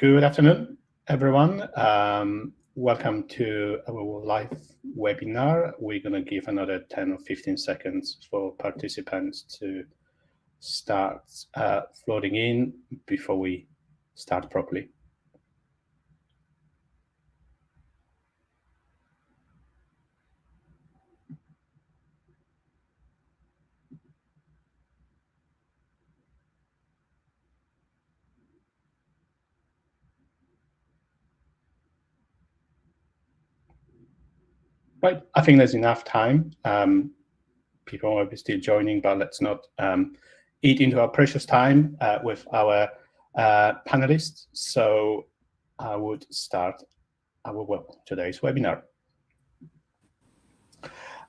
Good afternoon, everyone. Welcome to our live webinar. We're going to give another 10 or 15 seconds for participants to start floating in before we start properly. Right, I think there's enough time. People might be still joining, but let's not eat into our precious time with our panelists. So I would start today's webinar.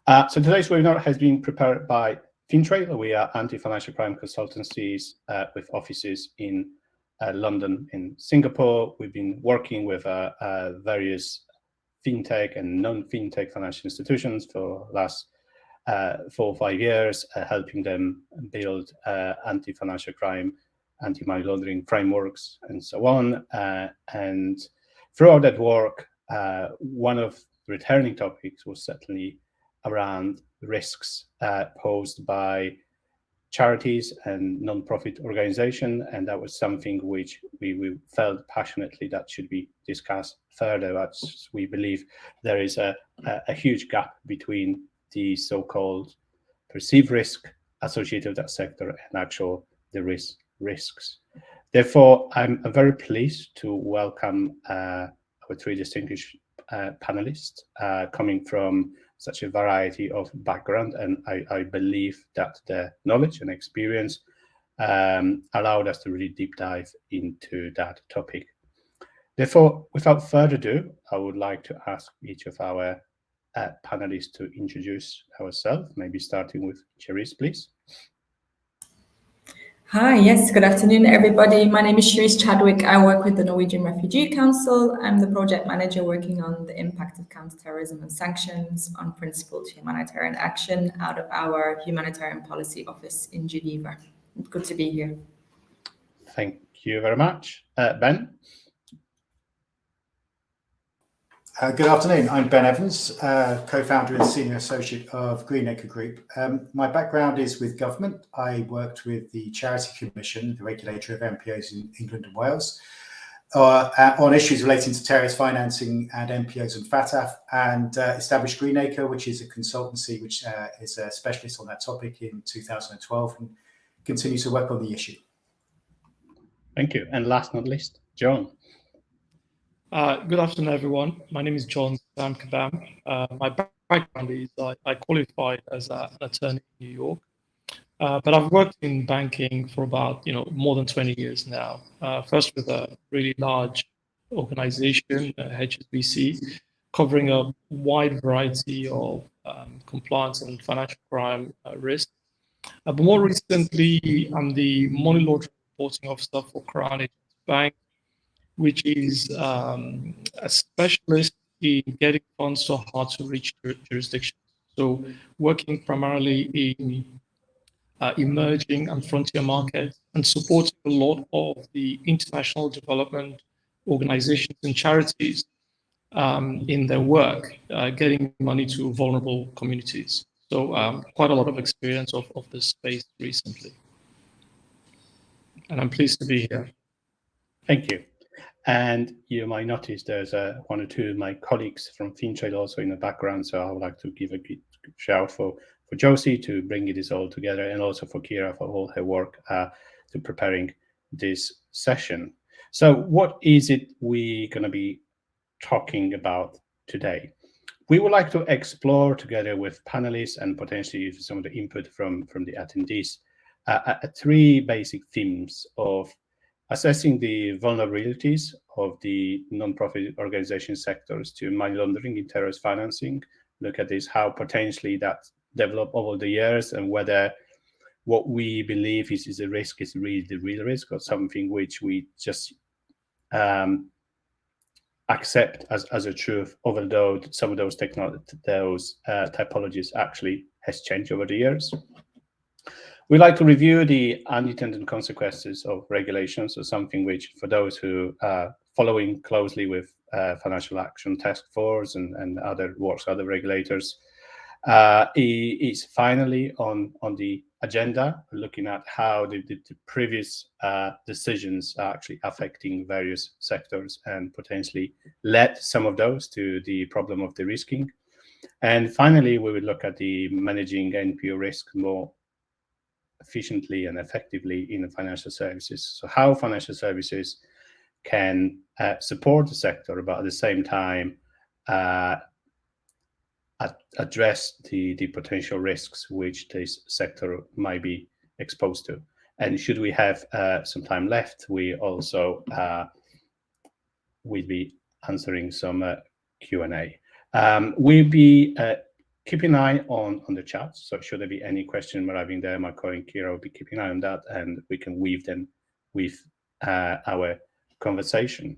So today's webinar has been prepared by Fintrade. We are anti-financial crime consultancies with offices in London and Singapore. We've been working with various fintech and non-fintech financial institutions for the last 4 or 5 years, helping them build anti-financial crime, anti-money laundering frameworks, and so on. And throughout that work, one of the returning topics was certainly around risks posed by charities and non-profit organizations, and that was something which we felt passionately that should be discussed further, as we believe there is a huge gap between the so-called perceived risk associated with that sector and the risks. Therefore, I'm very pleased to welcome our 3 distinguished panelists coming from such a variety of background, and I believe that their knowledge and experience allowed us to really deep dive into that topic. Therefore, without further ado, I would like to ask each of our panelists to introduce ourselves, maybe starting with Charities, please. Hi, yes, good afternoon, everybody. My name is Charities Chadwick. I work with the Norwegian Refugee Council. I'm the project manager working on the impact of counterterrorism and sanctions on principled humanitarian action out of our humanitarian policy office in Geneva. Good to be here. Thank you very much. Ben? Good afternoon. I'm Ben Evans, co-founder and senior associate of Greenacre Group. My background is with government. I worked with the Charity Commission, the regulator of NPOs in England and Wales, on issues relating to terrorist financing and NPOs and FATF, and established Greenacre, which is a consultancy which is a specialist on that topic in 2012 and continues to work on the issue. Thank you. And last but not least, John. Good afternoon, everyone. My name is John Sam Kabam. My background is I qualified as an attorney in New York, but I've worked in banking for about more than 20 years now. First with a really large organization, HSBC, covering a wide variety of compliance and financial crime risks. But more recently, I'm the money laundering reporting officer for Crown Agents Bank, which is a specialist in getting funds to hard-to-reach jurisdictions. So working primarily in emerging and frontier markets and supporting a lot of the international development organizations and charities in their work, getting money to vulnerable communities. So quite a lot of experience of this space recently. And I'm pleased to be here. Thank you. And you might notice there's 1 or 2 of my colleagues from Fintrade also in the background, so I would like to give a good shout for Josie to bring this all together, and also for Kira for all her work to preparing this session. So what is it we're going to be talking about today? We would like to explore together with panelists and potentially some of the input from the attendees 3 basic themes of assessing the vulnerabilities of the non-profit organization sectors to money laundering in terrorist financing. Look at this, how potentially that developed over the years, and whether what we believe is a risk is really the real risk, or something which we just accept as a truth, although some of those typologies actually has changed over the years. We like to review the unintended consequences of regulations, or something which, for those who are following closely with Financial Action Task Force and other regulators, is finally on the agenda, looking at how the previous decisions are actually affecting various sectors and potentially led some of those to the problem of de-risking. And finally, we will look at the managing NPO risk more efficiently and effectively in the financial services. So how financial services can support the sector, but at the same time address the potential risks which this sector might be exposed to. And should we have some time left, we also will be answering some Q&A. We'll be keeping an eye on the chat. So should there be any question arriving there, my colleague Kira will be keeping an eye on that, and we can weave them with our conversation.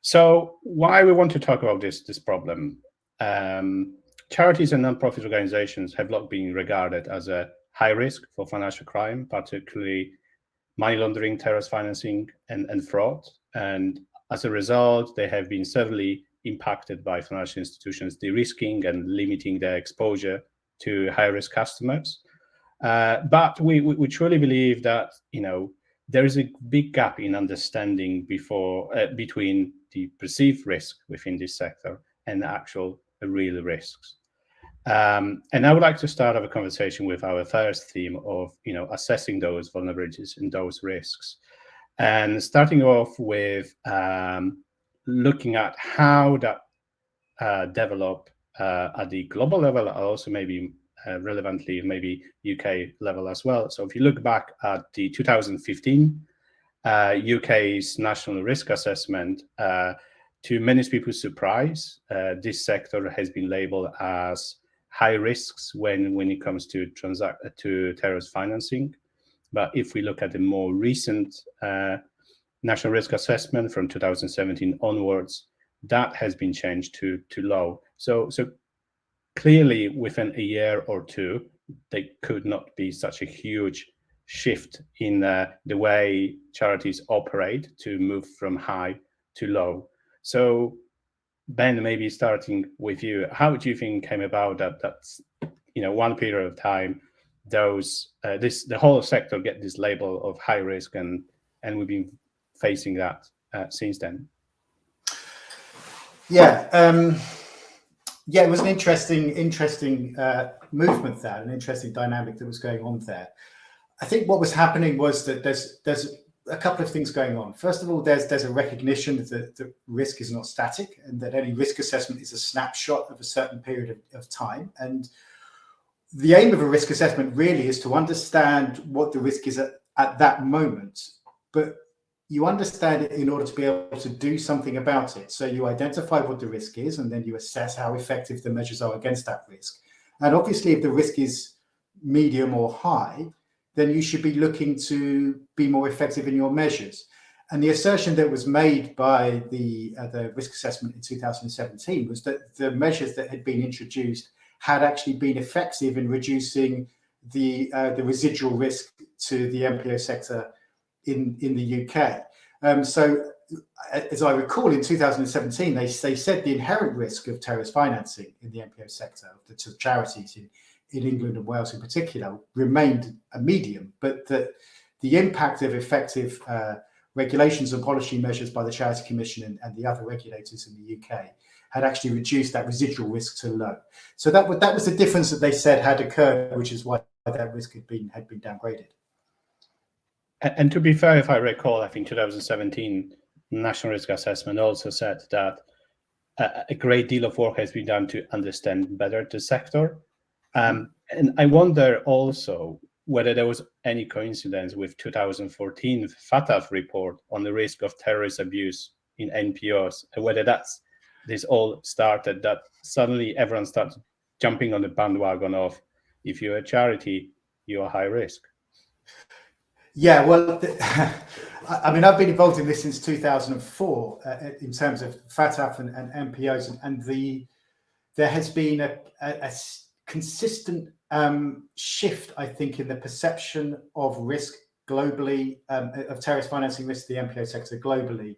So why we want to talk about this problem? Charities and non-profit organizations have long been regarded as a high risk for financial crime, particularly money laundering, terrorist financing, and fraud. And as a result, they have been severely impacted by financial institutions de-risking and limiting their exposure to high-risk customers. But we truly believe that there is a big gap in understanding between the perceived risk within this sector and the actual real risks. And I would like to start a conversation with our first theme of assessing those vulnerabilities and those risks, and starting off with looking at how that develop at the global level, also maybe relevantly maybe UK level as well. So if you look back at the 2015 UK's national risk assessment, to many people's surprise, this sector has been labeled as high risks when it comes to terrorist financing. But if we look at the more recent national risk assessment from 2017 onwards, that has been changed to low. So clearly within a year or two, there could not be such a huge shift in the way charities operate to move from high to low. So Ben, maybe starting with you, how do you think came about that's one period of time the whole sector get this label of high risk, and we've been facing that since then? It was an interesting movement there, an interesting dynamic that was going on there. I think what was happening was that there's a couple of things going on. First of all, there's a recognition that the risk is not static, and that any risk assessment is a snapshot of a certain period of time. And the aim of a risk assessment really is to understand what the risk is at that moment, but you understand it in order to be able to do something about it. So you identify what the risk is, and then you assess how effective the measures are against that risk. And obviously, if the risk is medium or high, then you should be looking to be more effective in your measures. And the assertion that was made by the risk assessment in 2017 was that the measures that had been introduced had actually been effective in reducing the residual risk to the NPO sector in the UK. So as I recall, in 2017, they said the inherent risk of terrorist financing in the NPO sector, to charities in England and Wales in particular, remained a medium, but that the impact of effective regulations and policy measures by the Charity Commission and the other regulators in the UK had actually reduced that residual risk to low. So that was the difference that they said had occurred, which is why that risk had been downgraded. And to be fair, if I recall, I think 2017 National Risk Assessment also said that a great deal of work has been done to understand better the sector. And I wonder also whether there was any coincidence with 2014 FATF report on the risk of terrorist abuse in NPOs, and whether this all started, that suddenly everyone started jumping on the bandwagon of, if you're a charity, you're high risk. Yeah, well, I mean, I've been involved in this since 2004 in terms of FATF and NPOs, and there has been a consistent shift, I think, in the perception of risk globally, of terrorist financing risk to the MPO sector globally,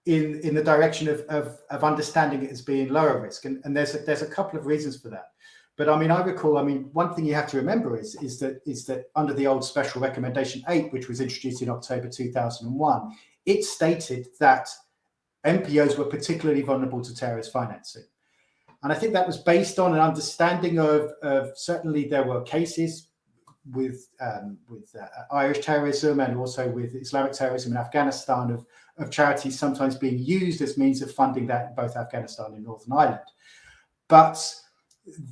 in the direction of understanding it as being lower risk. And there's a couple of reasons for that. But I recall, one thing you have to remember is that under the old Special Recommendation 8, which was introduced in October 2001, it stated that MPOs were particularly vulnerable to terrorist financing. And I think that was based on an understanding of certainly there were cases with Irish terrorism and also with Islamic terrorism in Afghanistan of charities sometimes being used as means of funding that in both Afghanistan and Northern Ireland. But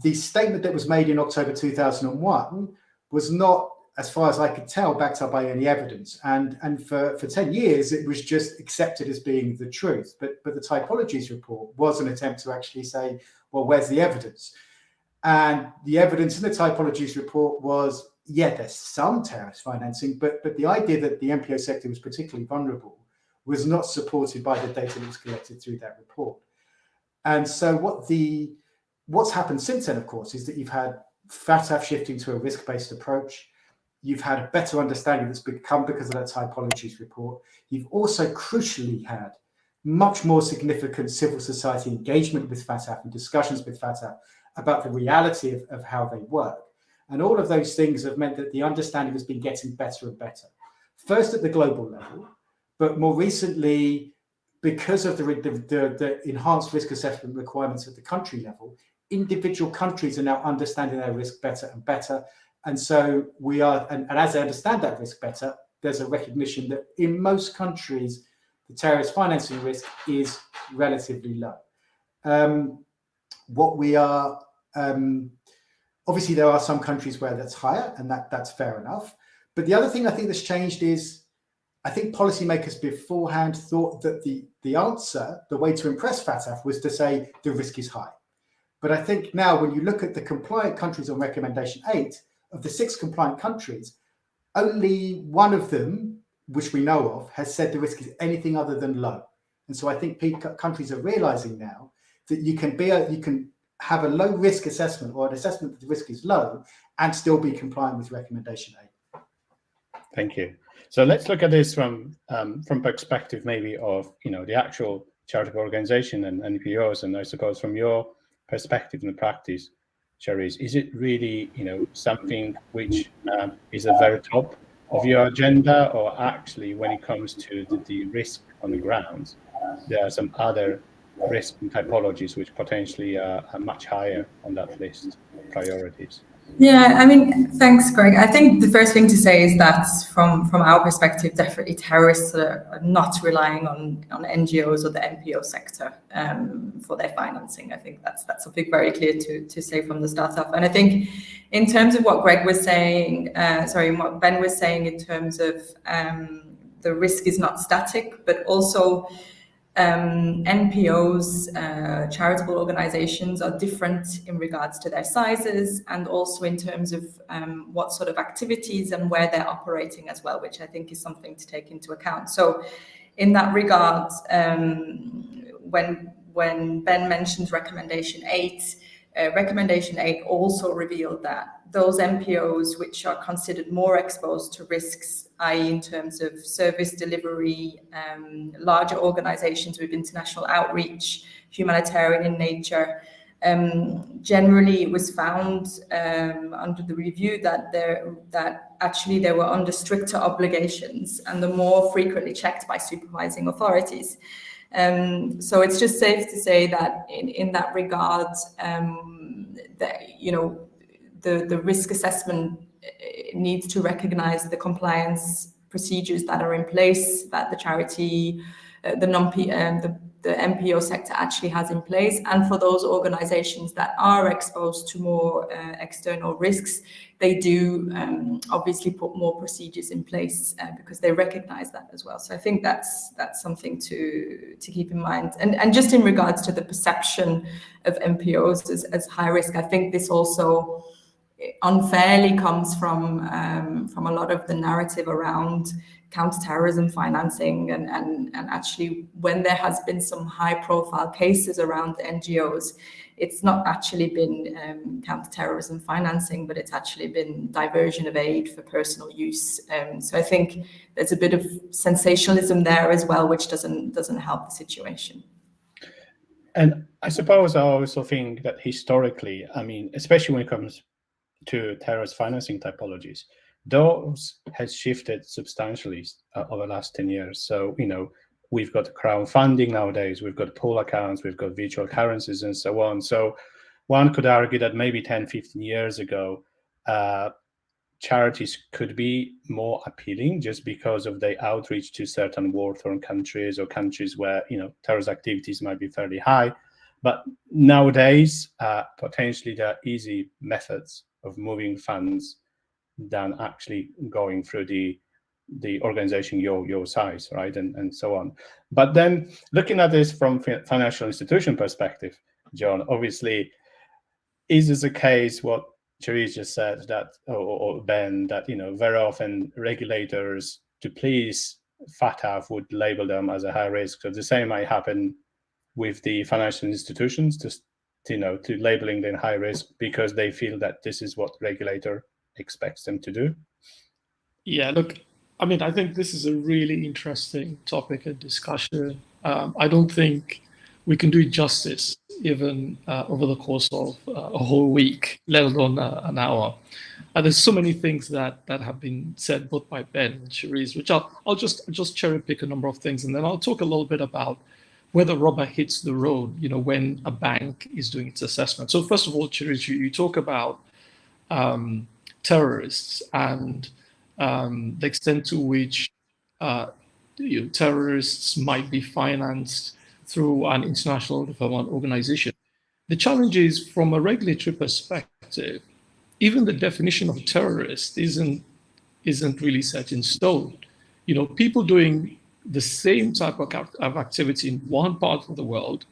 the statement that was made in October 2001 was not, as far as I could tell, backed up by any evidence. And for 10 years, it was just accepted as being the truth. But the typologies report was an attempt to actually say, well, where's the evidence? And the evidence in the typologies report was, yeah, there's some terrorist financing, but the idea that the MPO sector was particularly vulnerable was not supported by the data that was collected through that report. And so what's happened since then, of course, is that you've had FATF shifting to a risk-based approach. You've had a better understanding that's become because of that typologies report. You've also crucially had much more significant civil society engagement with FATF and discussions with FATF about the reality of how they work. And all of those things have meant that the understanding has been getting better and better. First at the global level, but more recently, because of the enhanced risk assessment requirements at the country level, individual countries are now understanding their risk better and better. And so we are, and as they understand that risk better, there's a recognition that in most countries, the terrorist financing risk is relatively low. Obviously, there are some countries where that's higher, and that's fair enough. But the other thing I think that's changed is, I think policymakers beforehand thought that the answer, the way to impress FATF, was to say the risk is high. But I think now when you look at the compliant countries on Recommendation 8, of the 6 compliant countries, only one of them, which we know of, has said the risk is anything other than low. And so I think countries are realizing now that you can have a low risk assessment or an assessment that the risk is low and still be compliant with Recommendation 8. Thank you. So let's look at this from perspective maybe of the actual charitable organization and NPOs, and I suppose from your perspective in practice, Charities, is it really something which is at the very top of your agenda, or actually when it comes to the risk on the ground, there are some other risk and typologies which potentially are much higher on that list of priorities? Yeah, thanks, Greg. I think the first thing to say is that from our perspective, definitely terrorists are not relying on NGOs or the NPO sector for their financing. I think that's something very clear to say from the start off. And I think in terms of what Greg was saying, what Ben was saying in terms of the risk is not static, but also NPOs, charitable organizations, are different in regards to their sizes and also in terms of what sort of activities and where they're operating as well, which I think is something to take into account. So in that regard, when Ben mentions Recommendation 8, Recommendation 8 also revealed that those NPOs which are considered more exposed to risks, i.e. in terms of service delivery, larger organizations with international outreach, humanitarian in nature, generally it was found under the review that actually they were under stricter obligations and they're more frequently checked by supervising authorities. So it's just safe to say that in that regard, the risk assessment needs to recognize the compliance procedures that are in place, that the charity, the MPO sector actually has in place. And for those organizations that are exposed to more external risks, they do obviously put more procedures in place because they recognize that as well. So I think that's something to keep in mind. And just in regards to the perception of MPOs as high risk, I think this also unfairly comes from a lot of the narrative around counterterrorism financing, and actually when there has been some high-profile cases around the NGOs, it's not actually been counterterrorism financing, but it's actually been diversion of aid for personal use. So I think there's a bit of sensationalism there as well, which doesn't help the situation. And I suppose I also think that historically, I mean, especially when it comes to terrorist financing typologies, those has shifted substantially over the last 10 years. So, we've got crowdfunding nowadays, we've got pool accounts, we've got virtual currencies and so on. So one could argue that maybe 10, 15 years ago, charities could be more appealing just because of their outreach to certain war-torn countries or countries where, terrorist activities might be fairly high. But nowadays, potentially there are easy methods of moving funds than actually going through the organization your size, right, and so on. But then looking at this from financial institution perspective, John, obviously, is this a case what Charities just said, that, or Ben, that very often regulators, to please FATF, would label them as a high risk. So the same might happen with the financial institutions, to labeling them high risk because they feel that this is what regulator expects them to do. Yeah, look, I mean, I think this is a really interesting topic and discussion. I don't think we can do it justice even over the course of a whole week, let alone an hour. There's so many things that have been said both by Ben and Charities, which I'll just cherry pick a number of things, and then I'll talk a little bit about where the rubber hits the road, when a bank is doing its assessment. So first of all, Charities, you talk about terrorists and the extent to which terrorists might be financed through an international development organization. The challenge is, from a regulatory perspective, even the definition of terrorist isn't really set in stone. People doing the same type of activity in one part of the world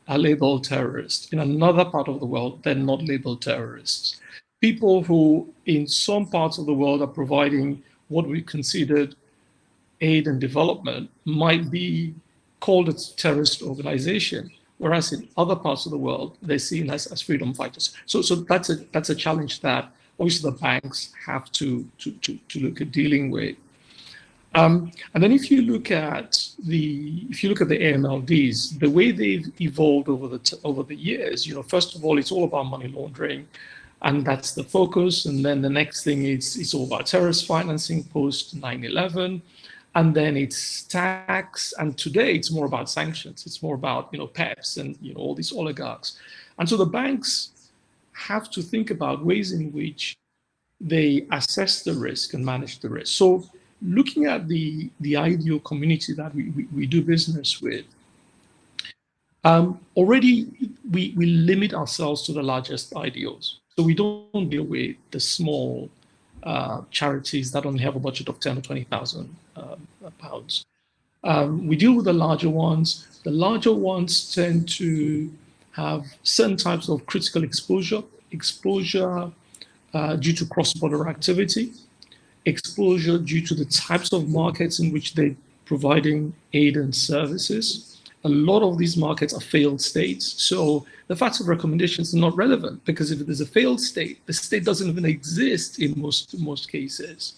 are labeled terrorists. In another part of the world, they're not labeled terrorists. People who in some parts of the world are providing what we considered aid and development might be called a terrorist organization, whereas in other parts of the world, they're seen as freedom fighters. So that's a challenge that obviously the banks have to look at dealing with. And then if you look at the AMLDs, the way they've evolved over the years, first of all, it's all about money laundering, and that's the focus. And then the next thing is it's all about terrorist financing post 9/11, and then it's tax. And today it's more about sanctions. It's more about PEPs and all these oligarchs. And so the banks have to think about ways in which they assess the risk and manage the risk. So looking at the ideal community that we do business with, already we limit ourselves to the largest IDOs. So we don't deal with the small charities that only have a budget of 10 or 20,000 pounds. We deal with the larger ones. The larger ones tend to have certain types of critical exposure due to cross-border activity, exposure due to the types of markets in which they're providing aid and services. A lot of these markets are failed states. So the facts of recommendations are not relevant, because if there's a failed state, the state doesn't even exist in most cases.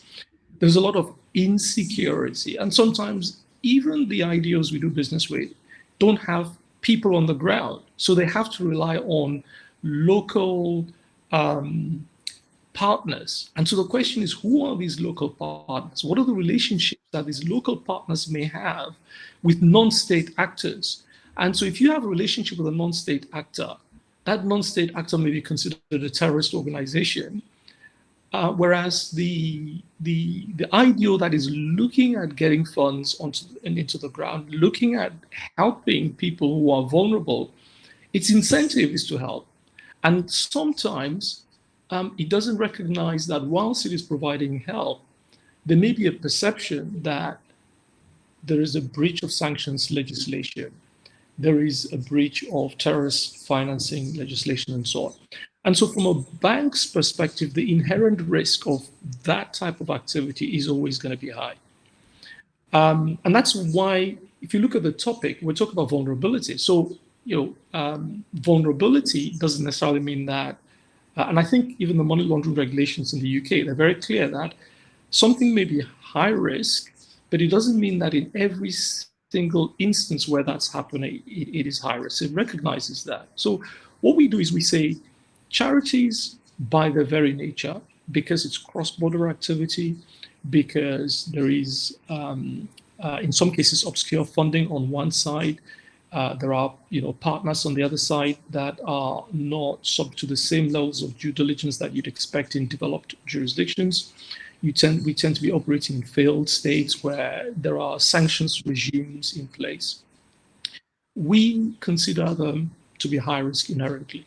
There's a lot of insecurity. And sometimes even the IDOs we do business with don't have people on the ground. So they have to rely on local partners. And so the question is, who are these local partners? What are the relationships that these local partners may have with non-state actors? And so if you have a relationship with a non-state actor, that non-state actor may be considered a terrorist organization, whereas the IDO that is looking at getting funds into the ground, looking at helping people who are vulnerable, its incentive is to help. And sometimes it doesn't recognize that whilst it is providing help, there may be a perception that there is a breach of sanctions legislation, there is a breach of terrorist financing legislation, and so on. And so from a bank's perspective, the inherent risk of that type of activity is always going to be high. And that's why, if you look at the topic, we're talking about vulnerability. So, vulnerability doesn't necessarily mean that, and I think even the money laundering regulations in the UK, they're very clear that something may be high risk, but it doesn't mean that in every single instance where that's happening, it is high risk. It recognizes that. So what we do is we say charities, by their very nature, because it's cross-border activity, because there is, in some cases, obscure funding on one side, there are partners on the other side that are not subject to the same levels of due diligence that you'd expect in developed jurisdictions. We tend to be operating in failed states where there are sanctions regimes in place. We consider them to be high risk inherently.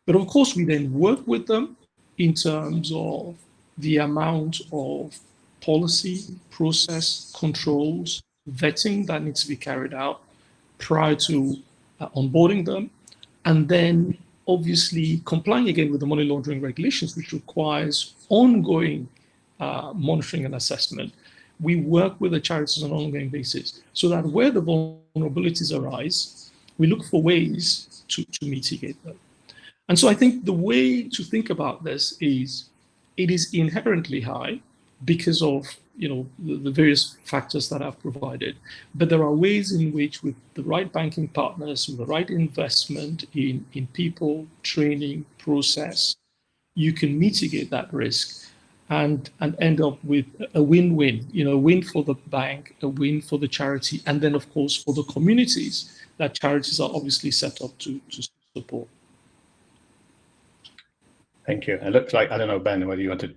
But of course, we then work with them in terms of the amount of policy, process, controls, vetting that needs to be carried out prior to onboarding them, and then obviously complying again with the money laundering regulations, which requires ongoing monitoring and assessment. We work with the charities on an ongoing basis so that where the vulnerabilities arise, we look for ways to mitigate them. And so I think the way to think about this is it is inherently high because of the various factors that I've provided. But there are ways in which, with the right banking partners, with the right investment in people, training, process, you can mitigate that risk and end up with a win-win, a win for the bank, a win for the charity, and then, of course, for the communities that charities are obviously set up to support. Thank you. It looks like, I don't know, Ben, whether you want to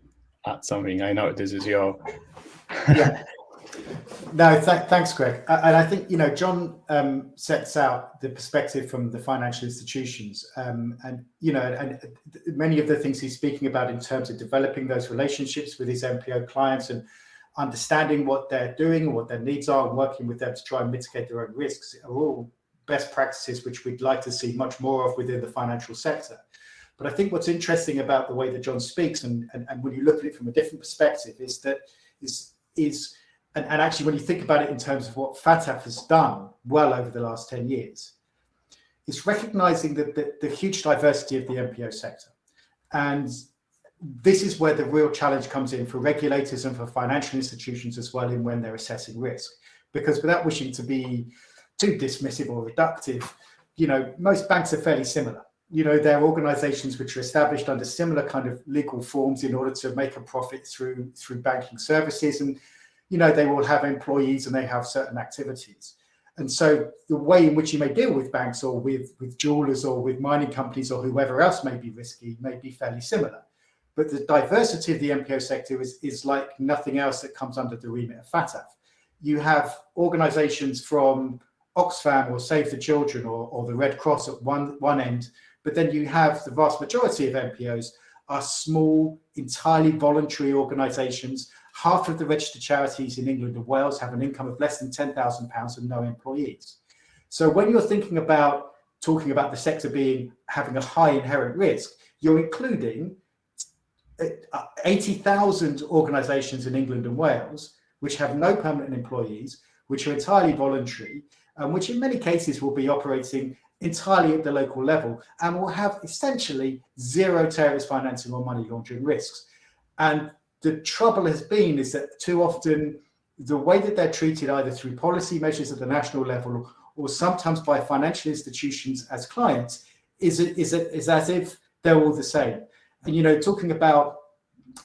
add something. I know this is your... Yeah. No, thanks, Greg. And I think, John sets out the perspective from the financial institutions, and many of the things he's speaking about in terms of developing those relationships with his MPO clients and understanding what they're doing and what their needs are and working with them to try and mitigate their own risks are all best practices which we'd like to see much more of within the financial sector. But I think what's interesting about the way that John speaks, and when you look at it from a different perspective, is that and actually when you think about it in terms of what FATF has done well over the last 10 years, is recognizing that the huge diversity of the MPO sector. And this is where the real challenge comes in for regulators and for financial institutions as well in when they're assessing risk. Because without wishing to be too dismissive or reductive, most banks are fairly similar. They're organizations which are established under similar kind of legal forms in order to make a profit through banking services. And, they will have employees and they have certain activities. And so the way in which you may deal with banks or with jewelers or with mining companies or whoever else may be risky may be fairly similar. But the diversity of the MPO sector is like nothing else that comes under the remit of FATF. You have organizations from Oxfam or Save the Children or the Red Cross at one end, but then you have the vast majority of MPOs are small, entirely voluntary organizations. Half of the registered charities in England and Wales have an income of less than £10,000 and no employees. So when you're talking about the sector having a high inherent risk, you're including 80,000 organizations in England and Wales, which have no permanent employees, which are entirely voluntary, and which in many cases will be operating entirely at the local level and will have essentially zero terrorist financing or money laundering risks. And the trouble has been is that too often the way that they're treated either through policy measures at the national level or sometimes by financial institutions as clients is as if they're all the same. And, talking about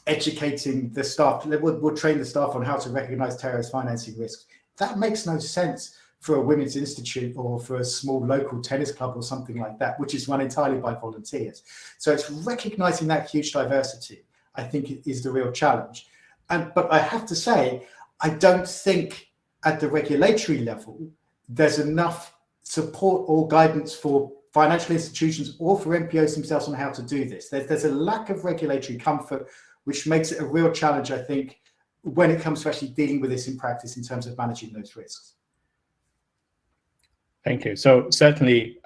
educating the staff, we'll train the staff on how to recognize terrorist financing risks. That makes no sense for a women's institute or for a small local tennis club or something like that, which is run entirely by volunteers. So it's recognizing that huge diversity, I think, is the real challenge. But I have to say, I don't think at the regulatory level, there's enough support or guidance for financial institutions or for MPOs themselves on how to do this. There's a lack of regulatory comfort, which makes it a real challenge, I think, when it comes to actually dealing with this in practice in terms of managing those risks. Thank you. So certainly,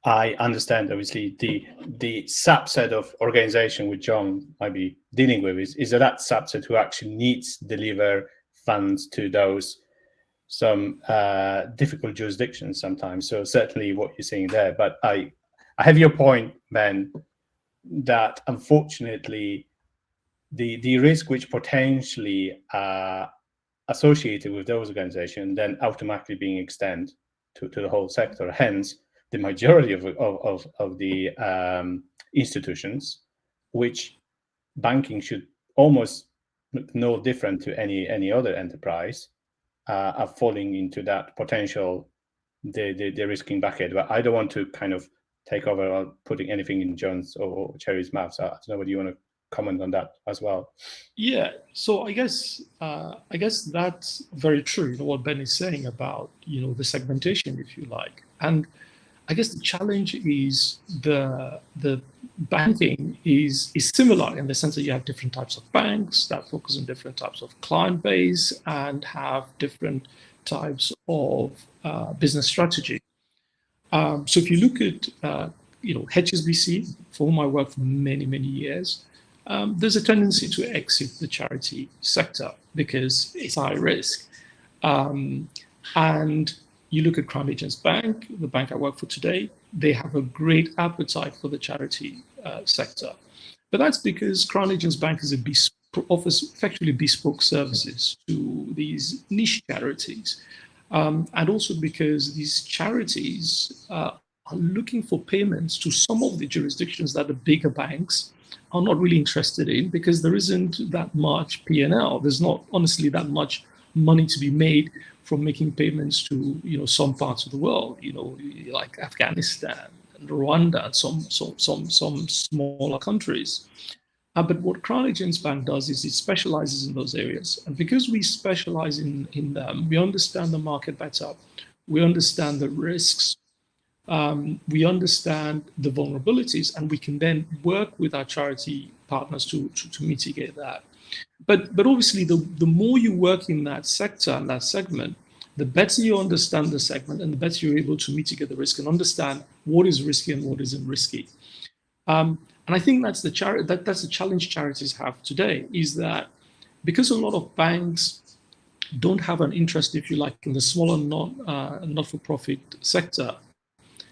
I understand, obviously, the subset of organization which John might be dealing with is that subset who actually needs to deliver funds to those some difficult jurisdictions sometimes. So certainly what you're saying there, but I have your point, Ben, that unfortunately the risk which potentially associated with those organizations then automatically being extended to the whole sector. Hence, the majority of the institutions, which banking should almost look no different to any other enterprise, are falling into that potential the risking bucket. But I don't want to kind of take over or putting anything in John's or Cherry's mouth. So I don't know whether you want to comment on that as well. Yeah, so I guess that's very true. What Ben is saying about the segmentation, if you like, and I guess the challenge is the banking is similar in the sense that you have different types of banks that focus on different types of client base and have different types of business strategy. So if you look at HSBC, for whom I worked for many years, there's a tendency to exit the charity sector because it's high risk. And you look at Crown Agents Bank, the bank I work for today, they have a great appetite for the charity sector. But that's because Crown Agents Bank offers effectively bespoke services to these niche charities. And also because these charities are looking for payments to some of the jurisdictions that the bigger banks are not really interested in, because there isn't that much P&L. There's not honestly that much money to be made from making payments to some parts of the world, like Afghanistan and Rwanda and some smaller countries. But what Crown Agents Bank does is it specializes in those areas. And because we specialize in them, we understand the market better. We understand the risks. We understand the vulnerabilities, and we can then work with our charity partners to mitigate that. But obviously, the more you work in that sector and that segment, the better you understand the segment and the better you're able to mitigate the risk and understand what is risky and what isn't risky. And I think that's the challenge charities have today, is that because a lot of banks don't have an interest, if you like, in the smaller not-for-profit sector,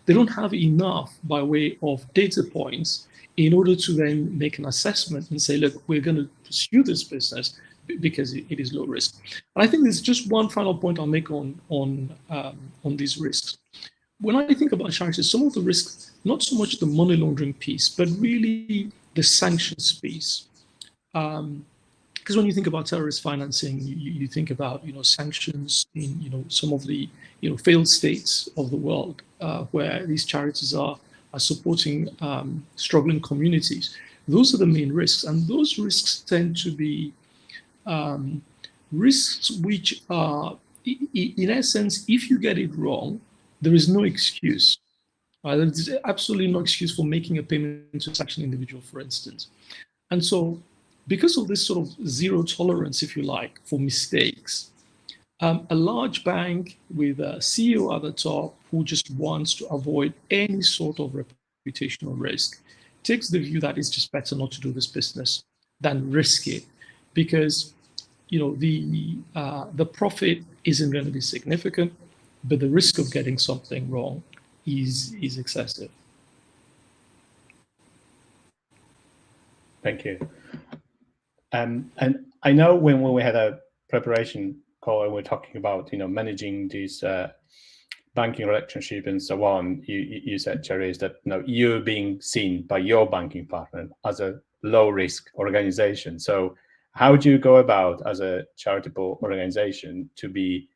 they don't have enough by way of data points in order to then make an assessment and say, look, we're going to pursue this business because it is low risk. And I think there's just one final point I'll make on these risks. When I think about charities, some of the risks, not so much the money laundering piece, but really the sanctions piece. Because when you think about terrorist financing, you think about sanctions in some of the failed states of the world where these charities are supporting struggling communities. Those are the main risks, and those risks tend to be risks which are, in essence, if you get it wrong, there is no excuse. There's absolutely no excuse for making a payment to such an individual, for instance. And so, because of this sort of zero tolerance, if you like, for mistakes, a large bank with a CEO at the top who just wants to avoid any sort of reputational risk takes the view that it's just better not to do this business than risk it, because the profit isn't going to be significant, but the risk of getting something wrong is excessive. Thank you. And I know when we had a preparation call and we're talking about managing these banking relationship and so on, you said, Charities, that you're being seen by your banking partner as a low risk organization. So how do you go about as a charitable organization to be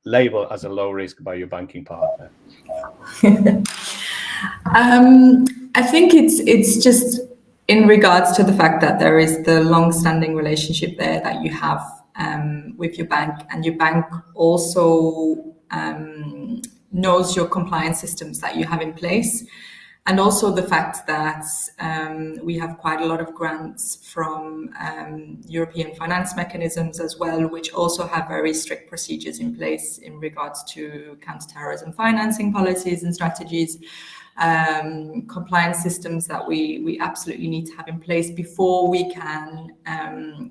labeled as a low risk by your banking partner? I think it's just in regards to the fact that there is the long-standing relationship there that you have with your bank, and your bank also knows your compliance systems that you have in place, and also the fact that we have quite a lot of grants from European finance mechanisms as well, which also have very strict procedures in place in regards to counterterrorism financing policies and strategies. compliance systems that we absolutely need to have in place before we can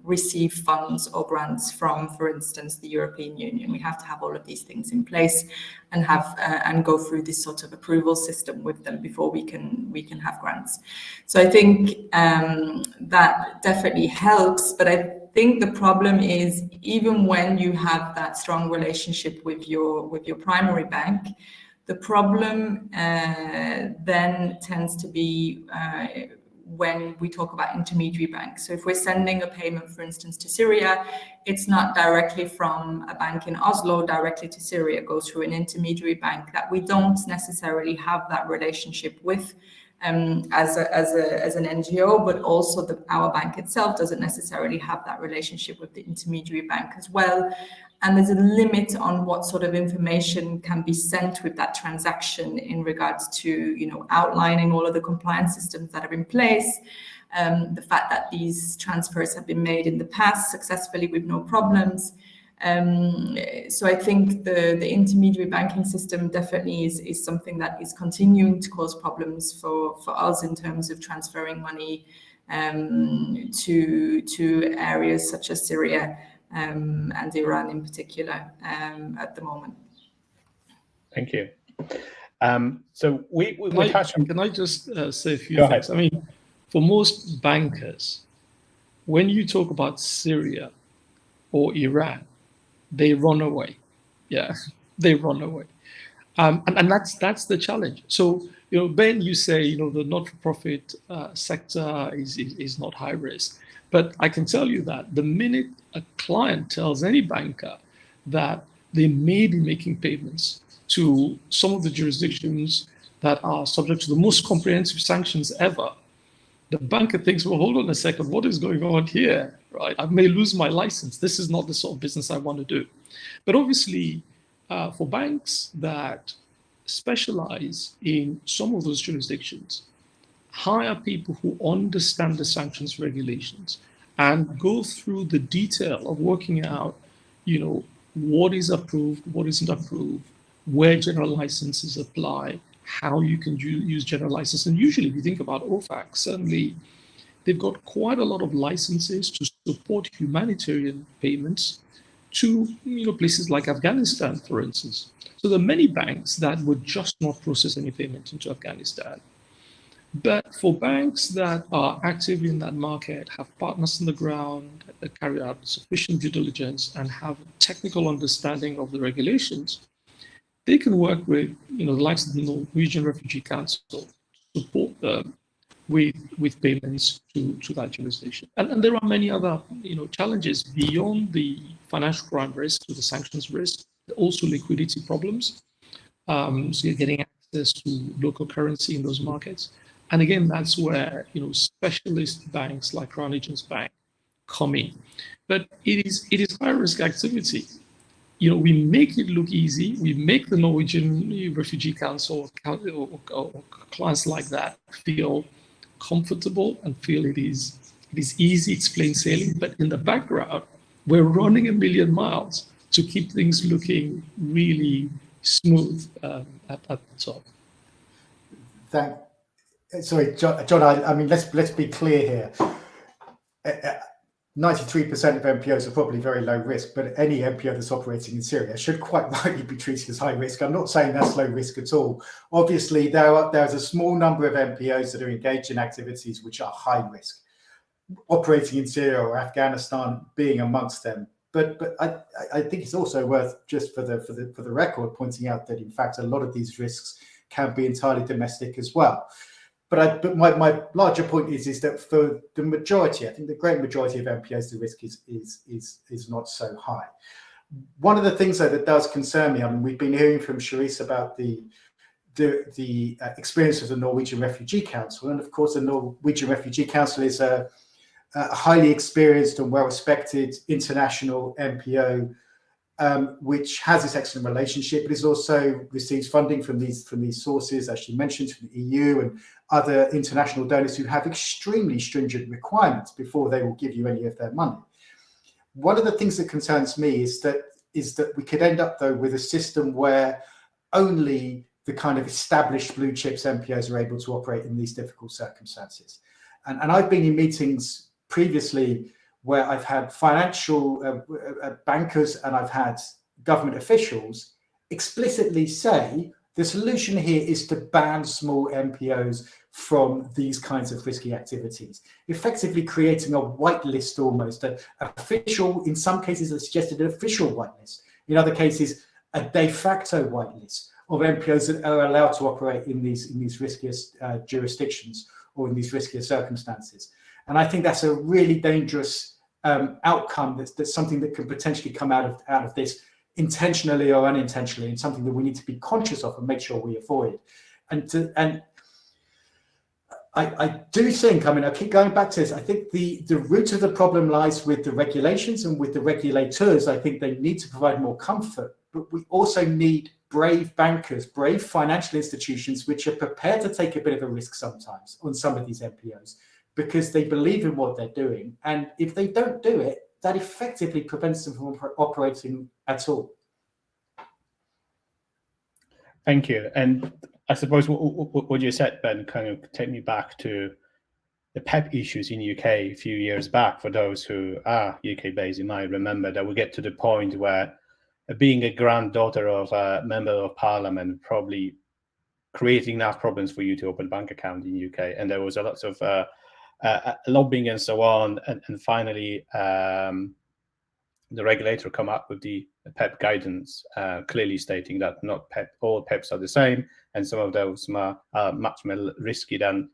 receive funds or grants from, for instance, the European Union. We have to have all of these things in place and have and go through this sort of approval system with them before we can have grants. So I think that definitely helps, but I think the problem is, even when you have that strong relationship with your primary bank, the problem then tends to be when we talk about intermediary banks. So if we're sending a payment, for instance, to Syria, it's not directly from a bank in Oslo directly to Syria. It goes through an intermediary bank that we don't necessarily have that relationship with as an NGO, but also our bank itself doesn't necessarily have that relationship with the intermediary bank as well. And there's a limit on what sort of information can be sent with that transaction in regards to, you know, outlining all of the compliance systems that are in place. The fact that these transfers have been made in the past successfully with no problems. So I think the intermediary banking system definitely is something that is continuing to cause problems for us in terms of transferring money to areas such as Syria and Iran in particular at the moment. Thank you. So we touched on... Can I just say a few Go things? ahead. I mean, for most bankers, when you talk about Syria or Iran, they run away. Yeah, they run away. And that's the challenge. So, you know, Ben, you say, you know, the not-for-profit sector is not high risk. But I can tell you that the minute a client tells any banker that they may be making payments to some of the jurisdictions that are subject to the most comprehensive sanctions ever, the banker thinks, well, hold on a second, what is going on here, right? I may lose my license. This is not the sort of business I want to do. But obviously, for banks that specialize in some of those jurisdictions, hire people who understand the sanctions regulations and go through the detail of working out, you know, what is approved, what isn't approved, where general licenses apply, how you can use general license. And usually, if you think about OFAC, certainly they've got quite a lot of licenses to support humanitarian payments to, you know, places like Afghanistan, for instance. So there are many banks that would just not process any payment into Afghanistan. But for banks that are active in that market, have partners on the ground, that carry out sufficient due diligence and have technical understanding of the regulations, they can work with, you know, the likes of the Norwegian Refugee Council to support them with payments to that jurisdiction. And there are many other, you know, challenges beyond the financial crime risk to the sanctions risk, also liquidity problems. So you're getting access to local currency in those markets. And again, that's where, you know, specialist banks like Crown Agents Bank come in. But it is high risk activity. You know, we make it look easy. We make the Norwegian Refugee Council or clients like that feel comfortable and feel it is easy, it's plain sailing. But in the background, we're running a million miles to keep things looking really smooth at the top. Sorry, John. I mean, let's be clear here. 93% of MPOs are probably very low risk, but any MPO that's operating in Syria should quite rightly be treated as high risk. I'm not saying that's low risk at all. Obviously, there's a small number of MPOs that are engaged in activities which are high risk, operating in Syria or Afghanistan being amongst them. But I think it's also worth, just for the record, pointing out that in fact a lot of these risks can be entirely domestic as well. But my larger point is that for the majority, I think the great majority of MPOs, the risk is not so high. One of the things though that does concern me, I mean, we've been hearing from Charities about the experience of the Norwegian Refugee Council, and of course the Norwegian Refugee Council is a highly experienced and well-respected international MPO, which has this excellent relationship, but it also receives funding from these sources, as you mentioned, from the EU and other international donors who have extremely stringent requirements before they will give you any of their money. One of the things that concerns me is that we could end up though with a system where only the kind of established blue chips MPOs are able to operate in these difficult circumstances. And I've been in meetings previously where I've had financial bankers and I've had government officials explicitly say the solution here is to ban small MPOs from these kinds of risky activities, effectively creating a whitelist almost, an official, in some cases they suggested an official whitelist, in other cases a de facto whitelist of MPOs that are allowed to operate in these riskiest jurisdictions or in these riskier circumstances. And I think that's a really dangerous outcome. That's something that could potentially come out of this intentionally or unintentionally, and something that we need to be conscious of and make sure we avoid. And I do think, I mean, I keep going back to this, I think the root of the problem lies with the regulations and with the regulators. I think they need to provide more comfort, but we also need brave bankers, brave financial institutions, which are prepared to take a bit of a risk sometimes on some of these MPOs because they believe in what they're doing. And if they don't do it, that effectively prevents them from operating at all. Thank you. And I suppose what you said, Ben, kind of take me back to the PEP issues in UK a few years back. For those who are UK based, you might remember that we get to the point where being a granddaughter of a member of parliament probably creating enough problems for you to open a bank account in UK. And there was a lot of lobbying and so on. And finally, the regulator come up with the PEP guidance, clearly stating that not all PEPs are the same, and some of those are much more risky than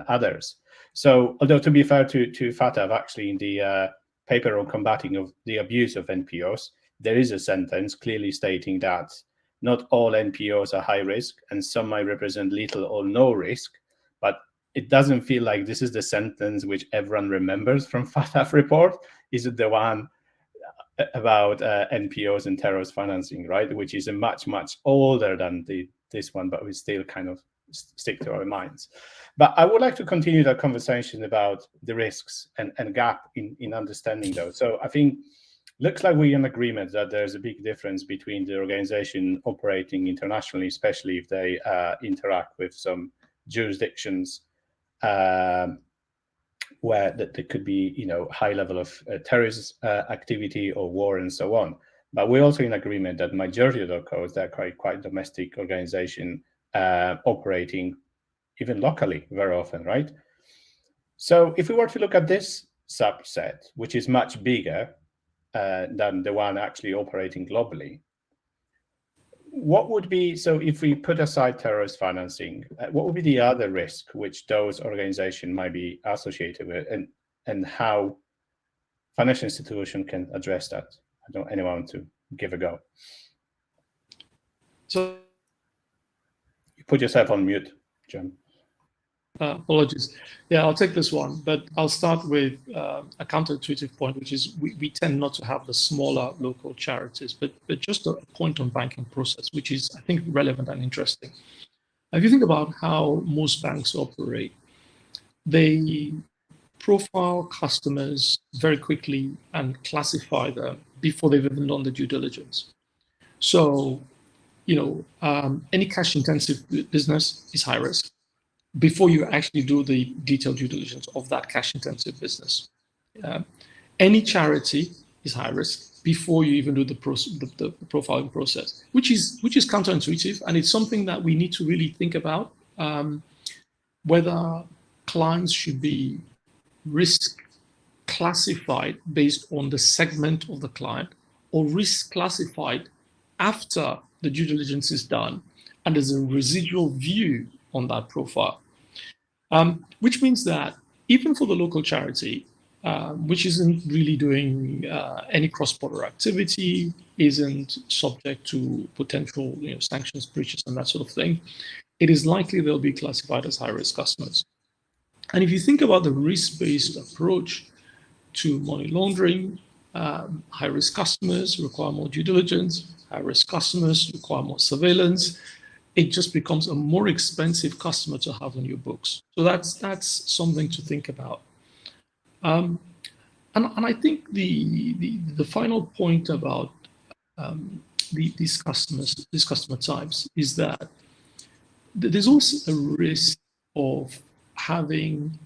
others. So, although to be fair to FATF, actually in the paper on combating of the abuse of NPOs, there is a sentence clearly stating that not all NPOs are high risk, and some might represent little or no risk, but it doesn't feel like this is the sentence which everyone remembers from FATF report. Is it the one about NPOs and terrorist financing, right? Which is a much older than this one, but we still kind of stick to our minds. But I would like to continue that conversation about the risks and gap in understanding those. So I think looks like we're in agreement that there's a big difference between the organization operating internationally, especially if they interact with some jurisdictions where there could be, high level of terrorist activity or war and so on. But we're also in agreement that majority of the codes, they're quite domestic organization operating even locally very often, right? So if we were to look at this subset, which is much bigger than the one actually operating globally, what would be, so if we put aside terrorist financing, what would be the other risk which those organizations might be associated with, and how financial institution can address that? I don't anyone want to give a go. So you put yourself on mute, John. Apologies. Yeah, I'll take this one, but I'll start with a counterintuitive point, which is we tend not to have the smaller local charities, but just a point on banking process, which is, I think, relevant and interesting. If you think about how most banks operate, they profile customers very quickly and classify them before they've even done the due diligence. So, any cash-intensive business is high risk before you actually do the detailed due diligence of that cash-intensive business. Any charity is high risk before you even do the profiling process, which is counterintuitive, and it's something that we need to really think about, whether clients should be risk classified based on the segment of the client, or risk classified after the due diligence is done and there's a residual view on that profile. Which means that even for the local charity, which isn't really doing any cross-border activity, isn't subject to potential sanctions breaches and that sort of thing, it is likely they'll be classified as high-risk customers. And if you think about the risk-based approach to money laundering, high-risk customers require more due diligence, high-risk customers require more surveillance. It just becomes a more expensive customer to have on your books. So that's something to think about. And I think the final point about these customer types is that there's also a risk of having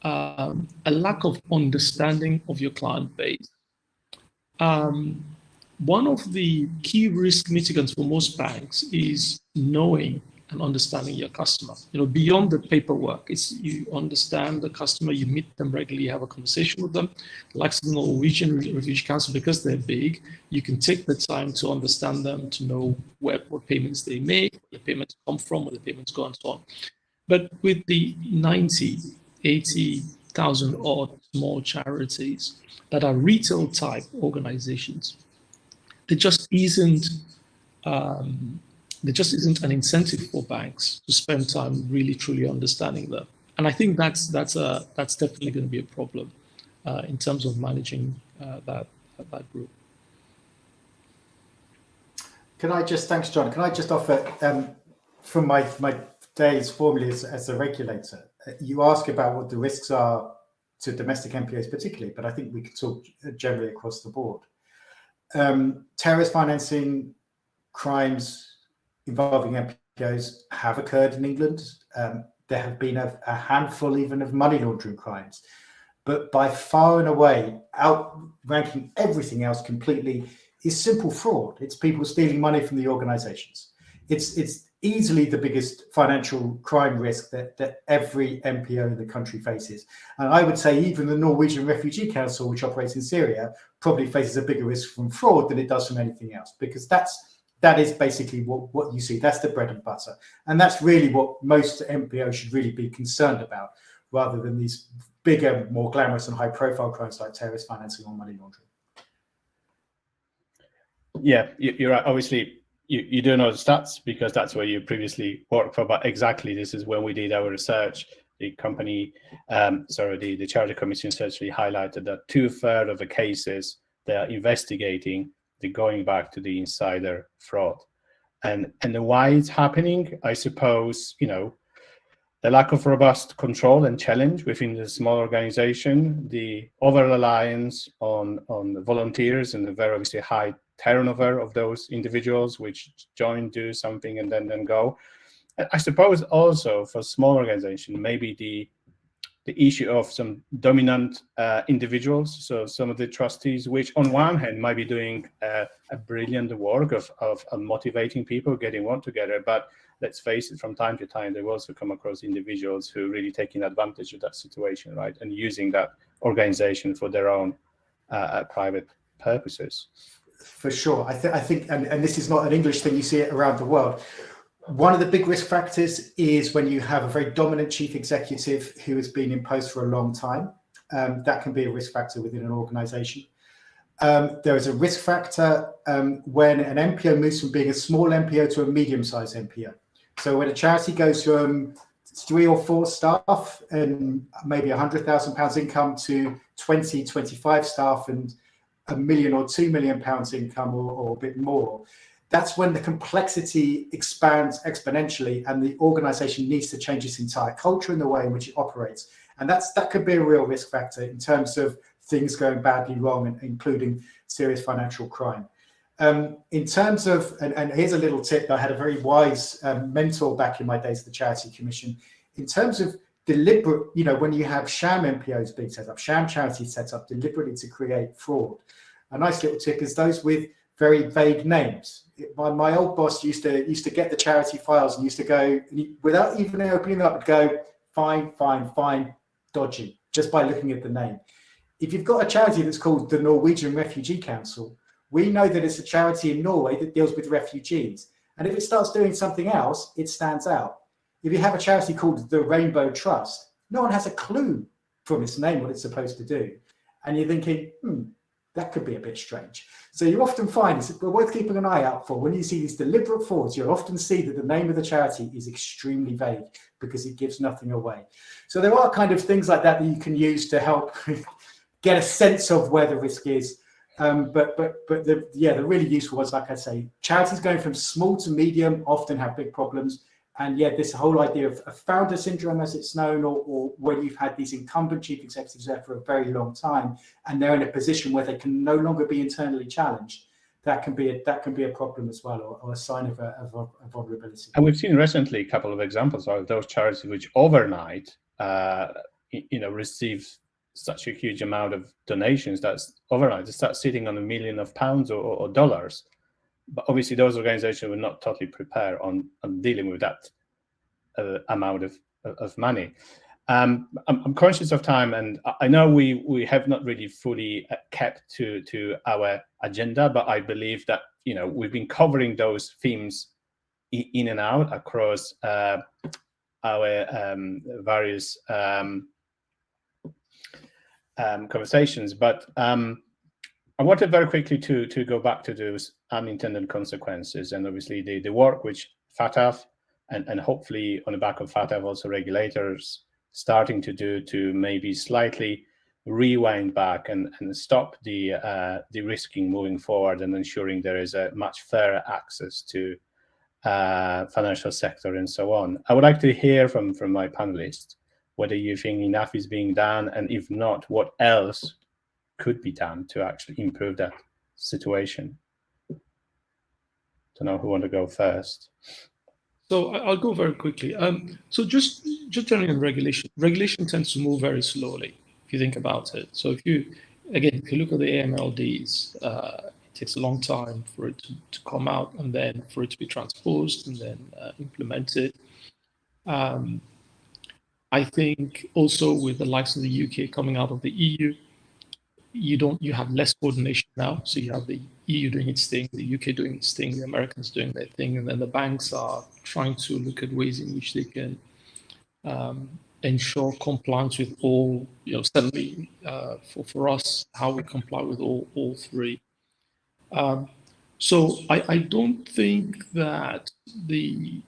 a lack of understanding of your client base. One of the key risk mitigants for most banks is knowing and understanding your customer. Beyond the paperwork, it's you understand the customer, you meet them regularly, you have a conversation with them. Like the Norwegian Refugee Council, because they're big, you can take the time to understand them, to know what payments they make, where the payments come from, where the payments go, and so on. But with the 80,000 odd small charities that are retail type organizations, there just isn't an incentive for banks to spend time really truly understanding them. And I think that's definitely going to be a problem in terms of managing that group. Thanks, John. Can I just offer, from my days formerly as a regulator, you ask about what the risks are to domestic MPOs particularly, but I think we could talk generally across the board. Terrorist financing crimes involving MPOs have occurred in England. There have been a handful even of money laundering crimes, but by far and away, outranking everything else completely, is simple fraud. It's people stealing money from the organizations. It's easily the biggest financial crime risk that every MPO in the country faces. And I would say even the Norwegian Refugee Council, which operates in Syria, probably faces a bigger risk from fraud than it does from anything else, because that is basically what you see. That's the bread and butter. And that's really what most MPOs should really be concerned about, rather than these bigger, more glamorous and high profile crimes like terrorist financing or money laundering. Yeah, you're right. Obviously, you do know the stats because that's where you previously worked for, but exactly this is when we did our research. The company, the Charity Commission essentially highlighted that 2/3 of the cases they are investigating, they're going back to the insider fraud. And why it's happening, I suppose, the lack of robust control and challenge within the small organization, the over-reliance on the volunteers and the very obviously high turnover of those individuals which join, do something, and then go. I suppose also for small organization, maybe the issue of some dominant individuals, so some of the trustees, which on one hand might be doing a brilliant work of motivating people, getting one together, but let's face it, from time to time, they will also come across individuals who are really taking advantage of that situation, right, and using that organization for their own private purposes. For sure. I think, and this is not an English thing, you see it around the world. One of the big risk factors is when you have a very dominant chief executive who has been in post for a long time. That can be a risk factor within an organization. There is a risk factor when an MPO moves from being a small MPO to a medium-sized MPO. So when a charity goes from 3 or 4 staff and maybe £100,000 income to 20, 25 staff and £1 million or £2 million income or a bit more, that's when the complexity expands exponentially and the organization needs to change its entire culture and the way in which it operates. And that could be a real risk factor in terms of things going badly wrong, including serious financial crime. In terms of, and here's a little tip, I had a very wise mentor back in my days at the Charity Commission. In terms of deliberate, when you have sham MPOs being set up, sham charities set up deliberately to create fraud, a nice little tip is those with very vague names. My old boss used to get the charity files and used to go, without even opening them up, go, fine, dodgy, just by looking at the name. If you've got a charity that's called the Norwegian Refugee Council, we know that it's a charity in Norway that deals with refugees. And if it starts doing something else, it stands out. If you have a charity called the Rainbow Trust, no one has a clue from its name what it's supposed to do. And you're thinking, that could be a bit strange. So you often find it's worth keeping an eye out for. When you see these deliberate frauds, you'll often see that the name of the charity is extremely vague because it gives nothing away. So there are kind of things like that you can use to help get a sense of where the risk is. But the really useful ones, like I say, charities going from small to medium often have big problems. And this whole idea of founder syndrome, as it's known, or when you've had these incumbent chief executives there for a very long time, and they're in a position where they can no longer be internally challenged, that can be a problem as well, or a sign of a vulnerability. And we've seen recently a couple of examples of those charities which overnight, receive such a huge amount of donations that's overnight, they start sitting on £1 million or dollars. But obviously, those organizations were not totally prepared on dealing with that amount of money. I'm conscious of time, and I know we have not really fully kept to our agenda, but I believe that we've been covering those themes in and out across our various conversations. But I wanted very quickly to go back to those unintended consequences, and obviously the work which FATF and hopefully on the back of FATF also regulators starting to do to maybe slightly rewind back and stop the risking moving forward and ensuring there is a much fairer access to financial sector and so on. I would like to hear from my panelists whether you think enough is being done, and if not, what else could be done to actually improve that situation. Don't know who want to go first. So I'll go very quickly. So just generally on regulation tends to move very slowly if you think about it. So if you look at the AMLDs, it takes a long time for it to come out and then for it to be transposed and then implemented. I think also with the likes of the UK coming out of the EU, you have less coordination now. So you have the EU doing its thing, the UK doing its thing, the Americans doing their thing, and then the banks are trying to look at ways in which they can ensure compliance with all, certainly for us, how we comply with all three. So I don't think that the